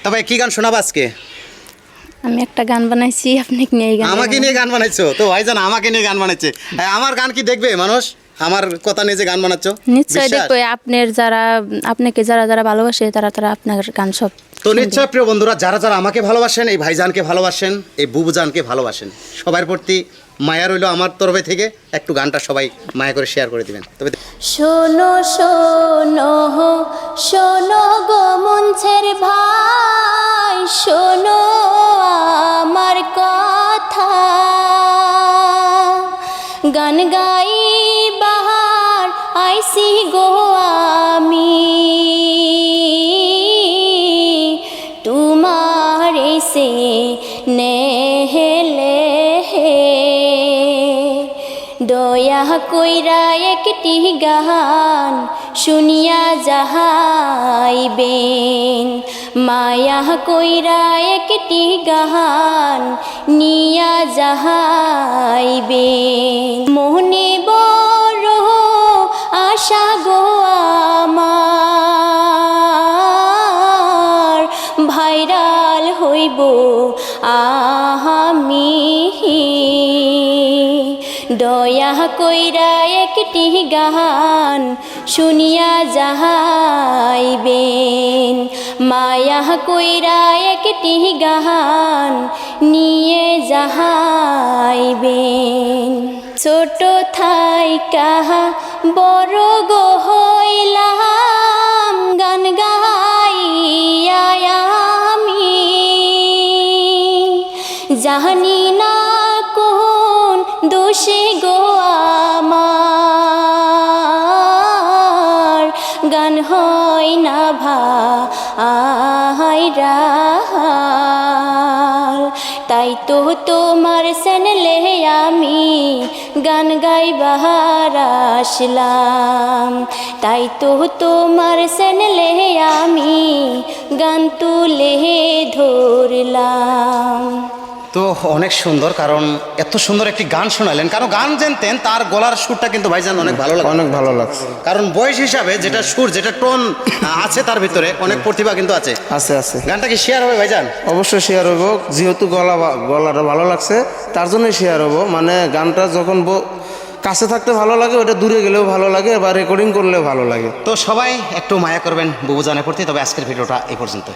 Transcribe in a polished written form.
তবে কি গান শোনাবো আজকে? আমি একটা গান বানাইছি, আপনাকে নিয়ে গান। আমাকে নিয়ে গান বানাইছো? তো ভাইজান আমাকে নিয়ে গান বানাইছে। আমার গান কি দেখবে মানুষ? আমার কথা নিয়ে যে গান বানাচ্ছো? নিশ্চয়ই দেখবে। আপনাকে যারা যারা ভালোবাসে তারা তারা আপনার গান সব তো নিশ্চয় প্রিয় বন্ধুরা, যারা যারা আমাকে ভালোবাসেন, এই ভাইজানকে ভালোবাসেন, এই বুবুজানকে ভালোবাসেন, সবার প্রতি মায়া রইল আমার তরফে থেকে। একটু গানটা সবাই মায়া করে শেয়ার করে দিবেন। তবে শোনো শোনো শোনো গো মনছের ভাই, শোনো আমার কথা। গান গাই বাহার আইসি গো আমি, তোমার এসে নেহেলে দয়া কইরা একটি গান শুনিয়া যাহাইবেন, মায়া কইরা একটি গান নিয়া যাহাইবেন। মনে বড় আশা গো আমার, ভাইরাল হইব আমি। দয়া কইরা একটি গান শুনিয়া যাহাইবেন, মায়া কইরা একটি গান নিয়ে যাহাইবেন। ছোট থাইকা বড় গো হইলাম, গান গাইয়া আমি জানি না কোন দোষে গো আমার, গান হয় না ভাইরা। তাই তো তোমার চ্যানেলে আমি গান গাইবার আসলাম, তাই তো তোমার চ্যানেলে আমি গান তুলে ধরলাম। তো অনেক সুন্দর, কারণ এত সুন্দর একটি গান শোনালেন। কারণ গান জানতেন, তার গলার সুরটা কিন্তু ভাইজান অনেক ভালো লাগে, অনেক ভালো লাগছে। কারণ বয়স হিসাবে যেটা সুর, যেটা টোন আছে তার ভিতরে অনেক প্রতিভা কিন্তু আছে। আছে আছে। গানটা কি শেয়ার হবে ভাইজান? অবশ্যই শেয়ার হইব, যেহেতু গলাটা ভালো লাগছে তার জন্যই শেয়ার হবো। মানে গানটা যখন কাছে থাকতে ভালো লাগে, ওটা দূরে গেলেও ভালো লাগে, বা রেকর্ডিং করলেও ভালো লাগে। তো সবাই একটু মায়া করবেন বুবুজানের প্রতি। তবে আজকের ভিডিওটা এই পর্যন্ত।